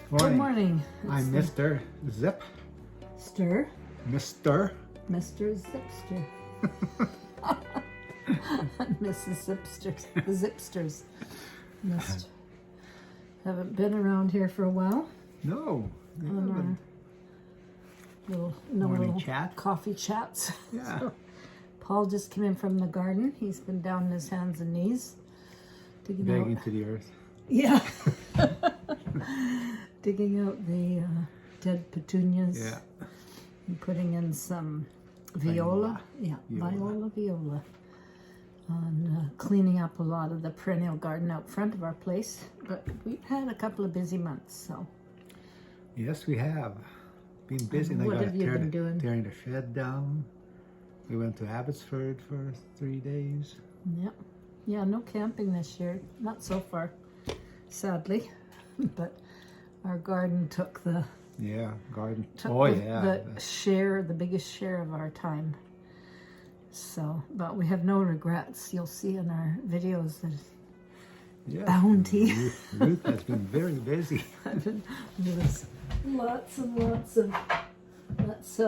Good Morning. morning. I'm Mr. Zip. Stir. Mr. Mr. Zippster. Mrs. Zippster. The Zippsters. Haven't been around here for a while. No. you On haven't. our Morning little chat. coffee chats. Yeah. So, Paul just came in from the garden. He's been down on his hands and knees. Digging Begging out. to the earth. Yeah. Digging out the dead petunias. Yeah. And putting in some viola. Yeah, Viola. viola. And cleaning up a lot of the perennial garden out front of our place. But we've had a couple of busy months, so. Yes, we have. Been busy. And I What got have you been doing? tearing the shed down. We went to Abbotsford for 3 days. Yep. Yeah, no camping this year. Not so far, sadly. But our garden took the Yeah, garden. took Oh, the, yeah. the biggest share of our time. So, but we have no regrets. You'll see in our videos that Yeah. bounty. Ruth has been very busy. There's lots and lots of that's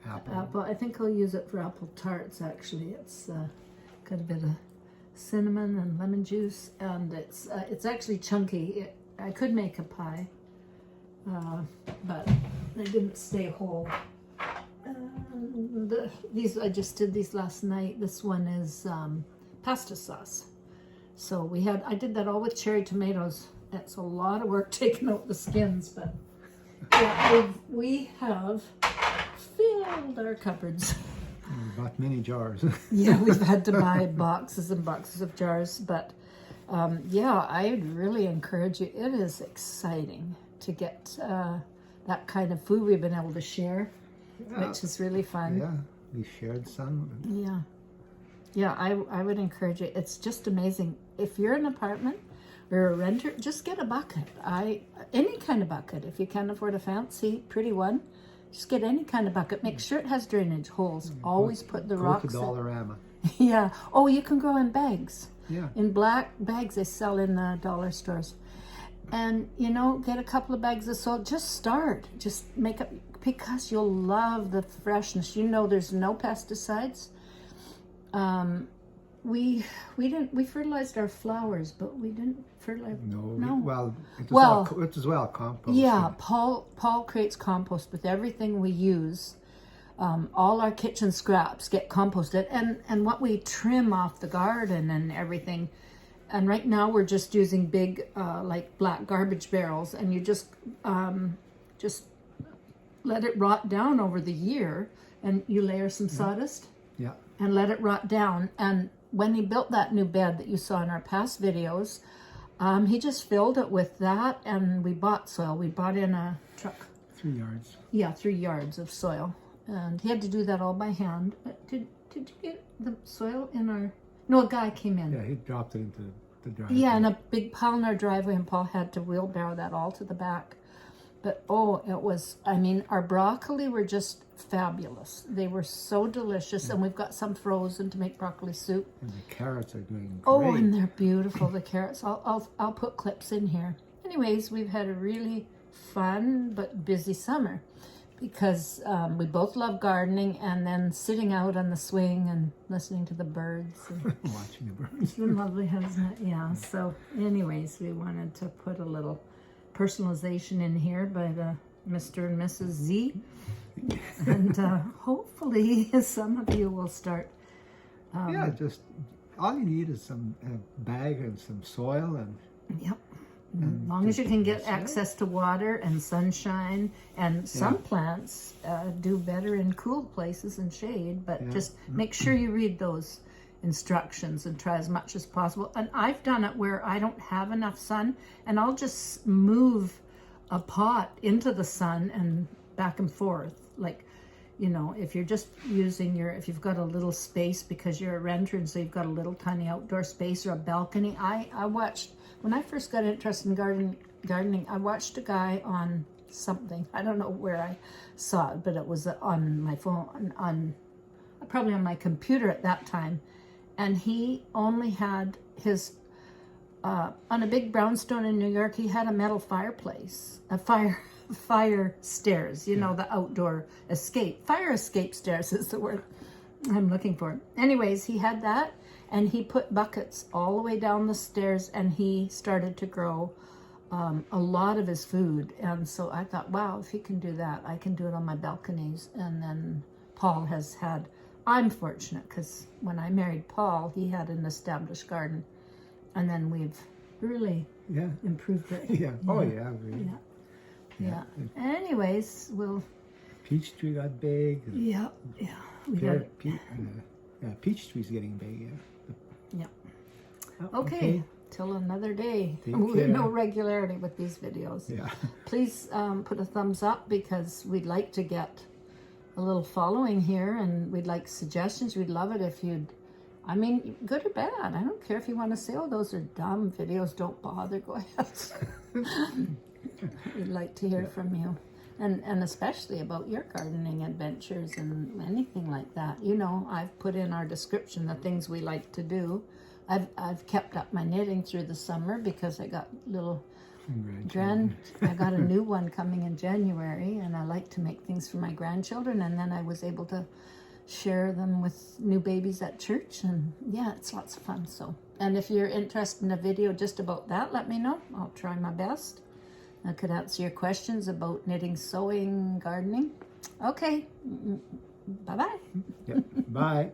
apple. I think I'll use it for apple tarts. Actually, it's got a bit of cinnamon and lemon juice, and it's actually chunky. I could make a pie, but they didn't stay whole. These I just did these last night. This one is pasta sauce. So I did that all with cherry tomatoes. It's a lot of work taking out the skins, but yeah, we have filled our cupboards. We bought many jars. Yeah, we've had to buy boxes and boxes of jars, but yeah, I really encourage you. It is exciting to get that kind of food we've been able to share, which is really fun. Yeah, we shared some. Yeah. Yeah, I would encourage it. It's just amazing. If you're an apartment or a renter, just get a bucket. Any kind of bucket. If you can't afford a fancy, pretty one, just get any kind of bucket. Make sure it has drainage holes. Always put the rocks Go to in. Dollarama. Yeah. Oh, you can grow in bags. Yeah. In black bags they sell in the dollar stores. And, get a couple of bags of soil. Just start. Just make up, because you'll love the freshness. There's no pesticides. We fertilized our flowers, but we didn't fertilize. No. It was well compost. Yeah, Paul creates compost with everything we use. All our kitchen scraps get composted, and what we trim off the garden and everything. And right now we're just using big like black garbage barrels, and you just let it rot down over the year, and you layer some sawdust. Yeah. And let it rot down. And when he built that new bed that you saw in our past videos, he just filled it with that, and we bought soil. We bought in a truck. 3 yards. Yeah, 3 yards of soil. And he had to do that all by hand. But did you get the soil in our... No, a guy came in. Yeah, he dropped it into the driveway. Yeah, and a big pile in our driveway, and Paul had to wheelbarrow that all to the back. But it was, our broccoli were just fabulous. They were so delicious, and we've got some frozen to make broccoli soup. And the carrots are doing great. Oh, and they're beautiful, the carrots. I'll put clips in here. Anyways, we've had a really fun but busy summer because we both love gardening, and then sitting out on the swing and listening to the birds. And Watching the birds. it's been lovely, hasn't it? Yeah. So anyways, we wanted to put a little personalization in here by the Mr. and Mrs. Z. And hopefully some of you will start. Yeah, just all you need is some bag and some soil and. Yep. As long as you can get access to water and sunshine, and some plants do better in cool places and shade, but just make sure you read those instructions and try as much as possible. And I've done it where I don't have enough sun, and I'll just move a pot into the sun and back and forth. Like, if you're just using if you've got a little space because you're a renter, and so you've got a little tiny outdoor space or a balcony. I watched, when I first got interested in gardening, I watched a guy on something. I don't know where I saw it, but it was on my phone, probably on my computer at that time. And he only had his on a big brownstone in New York, he had a metal fireplace, a fire stairs, you know, the outdoor fire escape stairs is the word I'm looking for. Anyways, he had that, and he put buckets all the way down the stairs, and he started to grow a lot of his food. And so I thought, wow, if he can do that, I can do it on my balconies. And then Paul has had, I'm fortunate because when I married Paul, he had an established garden, and then we've really improved it. Yeah. Oh yeah. Really. Yeah. Anyways, we'll. Peach tree got big. Yeah. Peach tree's getting big. Yeah. Oh, Okay. Till another day. Take With care. no regularity with these videos. Yeah. Please put a thumbs up because we'd like to get a little following here, and we'd like suggestions. We'd love it if you'd. I mean, good or bad. I don't care if you want to say, oh, those are dumb videos. Don't bother. Go ahead. We'd like to hear from you. And especially about your gardening adventures and anything like that. You know, I've put in our description the things we like to do. I've kept up my knitting through the summer because I got little I got a new one coming in January, and I like to make things for my grandchildren, and then I was able to share them with new babies at church, and yeah, it's lots of fun. So, and if you're interested in a video just about that, let me know. I'll try my best. I could answer your questions about knitting, sewing, gardening. Okay, bye-bye. Yeah. Bye.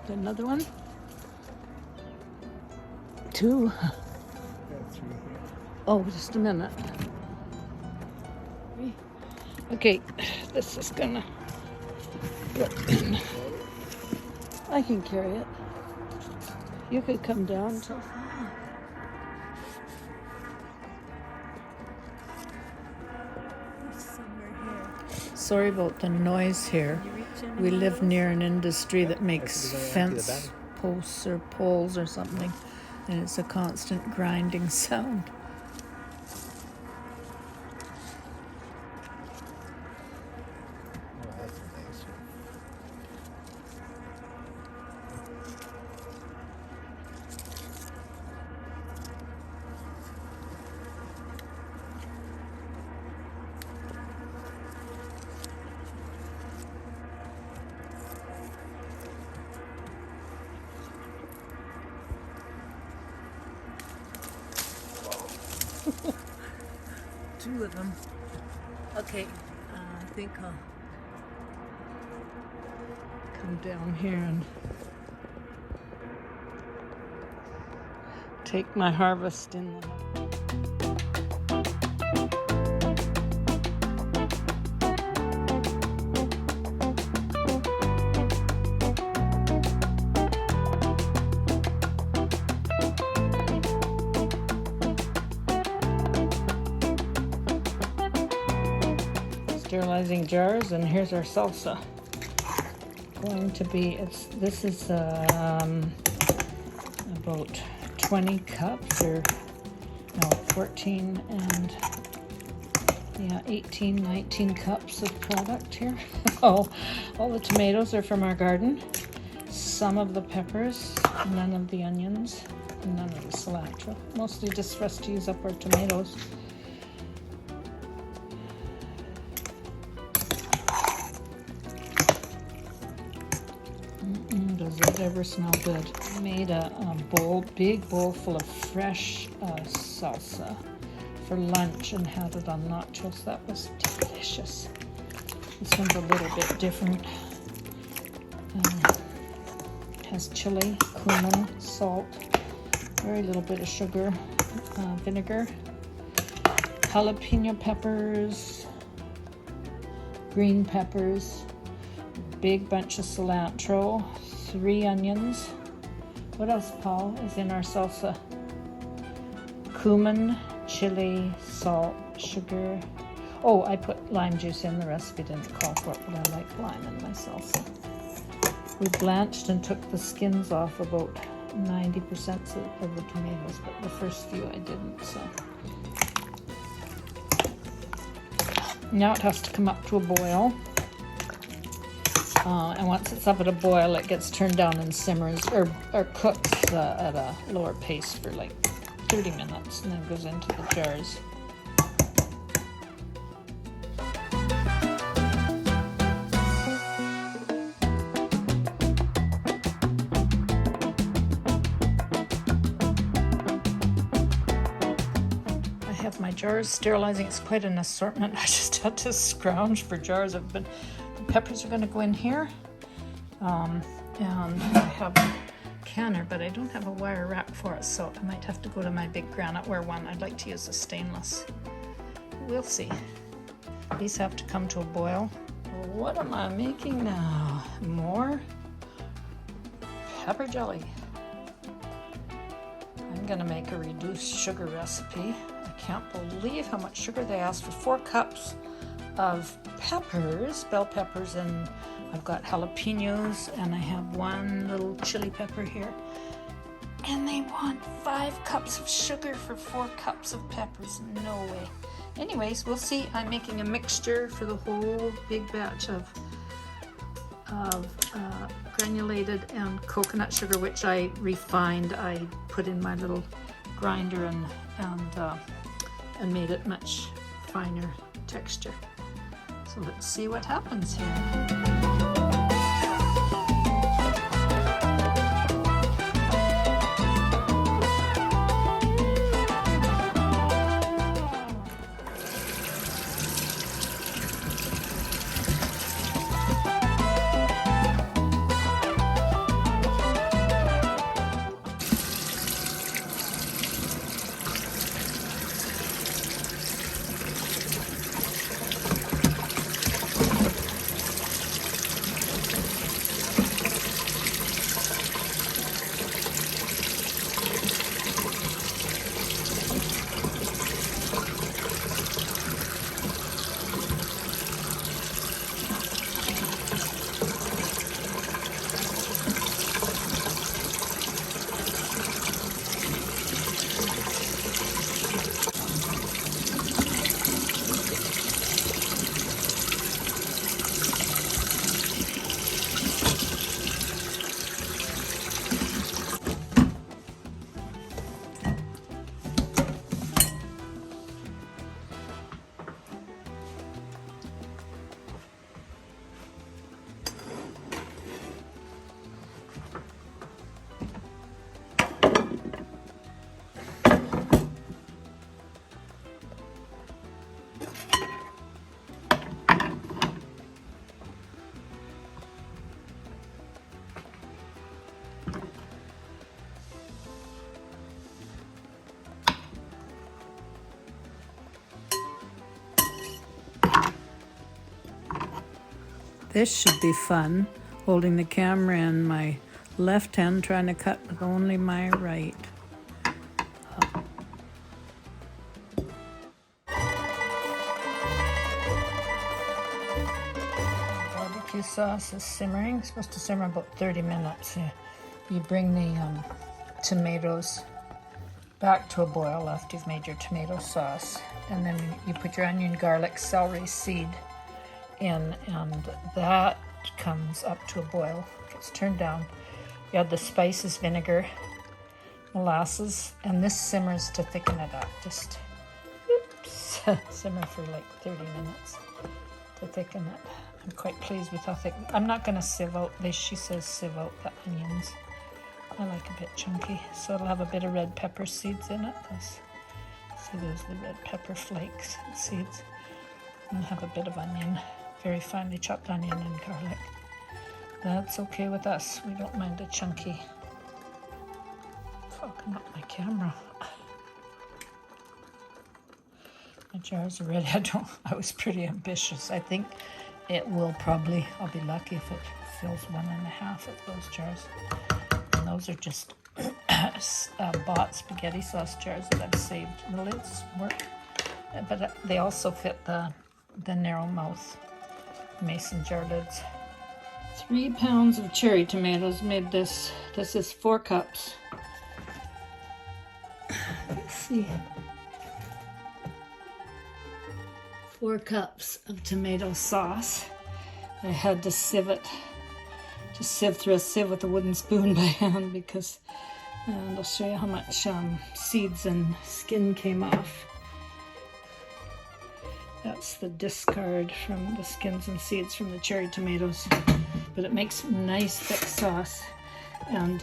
Another one? Two. Oh, just a minute. Okay, this is gonna go in. I can carry it. You could come down to. Sorry about the noise here. We live near an industry that makes fence posts or poles or something, and it's a constant grinding sound. Two of them. Okay, I think I'll come down here and take my harvest in the sterilizing jars, and here's our salsa. Going to be, this is about 20 cups or no, 14 and yeah, 18, 19 cups of product here. Oh, all the tomatoes are from our garden. Some of the peppers, none of the onions, none of the cilantro. Mostly just for us to use up our tomatoes. Does it ever smell good? I made a big bowl full of fresh salsa for lunch and had it on nachos. That was delicious. This one's a little bit different. has chili, cumin, salt, very little bit of sugar, vinegar, jalapeno peppers, green peppers, big bunch of cilantro, 3 onions. What else, Paul, is in our salsa? Cumin, chili, salt, sugar. Oh, I put lime juice in. The recipe didn't call for it, but I like lime in my salsa. We blanched and took the skins off about 90% of the tomatoes, but the first few I didn't, so. Now it has to come up to a boil. And once it's up at a boil, it gets turned down and simmers, or cooks at a lower pace for like 30 minutes, and then goes into the jars. I have my jars sterilizing. It's quite an assortment. I just had to scrounge for jars. The peppers are going to go in here, and I have a canner, but I don't have a wire rack for it, so I might have to go to my big graniteware one. I'd like to use a stainless. We'll see. These have to come to a boil. What am I making now? More pepper jelly. I'm going to make a reduced sugar recipe. I can't believe how much sugar they asked for. 4 cups of peppers, bell peppers, and I've got jalapenos, and I have 1 little chili pepper here. And they want 5 cups of sugar for 4 cups of peppers. No way. Anyways, we'll see. I'm making a mixture for the whole big batch of granulated and coconut sugar, which I refined. I put in my little grinder and made it much finer texture. So let's see what happens here. This should be fun, holding the camera in my left hand, trying to cut with only my right. Barbecue sauce is simmering. It's supposed to simmer about 30 minutes. You bring the tomatoes back to a boil after you've made your tomato sauce, and then you put your onion, garlic, celery seed in, and that comes up to a boil, gets turned down. You add the spices, vinegar, molasses, and this simmers to thicken it up. Just simmer for like 30 minutes to thicken it. I'm quite pleased with how thick. I'm not going to sieve out this. She says sieve out the onions. I like a bit chunky, so it'll have a bit of red pepper seeds in it. See, there's the red pepper flakes and seeds. And have a bit of onion, very finely chopped onion and garlic. That's okay with us. We don't mind a chunky. Fucking up my camera. My jars are ready. I was pretty ambitious. I think it will probably, I'll be lucky if it fills 1.5 of those jars. And those are just bought spaghetti sauce jars that I've saved. The lids work, but they also fit the narrow mouth mason jar lids. 3 pounds of cherry tomatoes made this. This is 4 cups. Let's see. 4 cups of tomato sauce. I had to sieve it. Just sieve through a sieve with a wooden spoon by hand because, and I'll show you how much seeds and skin came off. That's the discard from the skins and seeds from the cherry tomatoes. But it makes nice thick sauce. And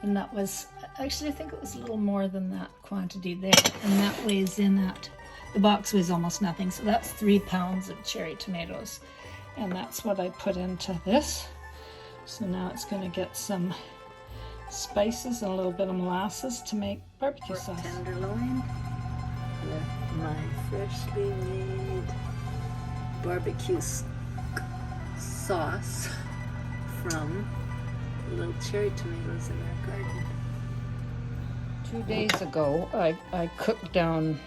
that was, actually I think it was a little more than that quantity there. And that weighs in at, the box weighs almost nothing. So that's 3 pounds of cherry tomatoes. And that's what I put into this. So now it's going to get some spices and a little bit of molasses to make barbecue sauce. Tenderloin with my freshly made barbecue sauce from the little cherry tomatoes in our garden. 2 days ago, I cooked down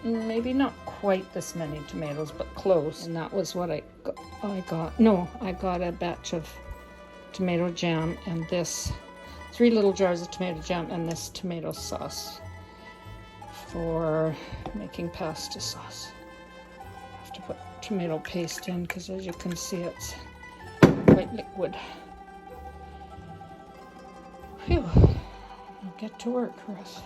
maybe not quite this many tomatoes, but close. And that was what I got. No, I got a batch of tomato jam and this 3 little jars of tomato jam and this tomato sauce for making pasta sauce. I have to put tomato paste in because as you can see it's quite liquid. Phew, I'll get to work, Russ.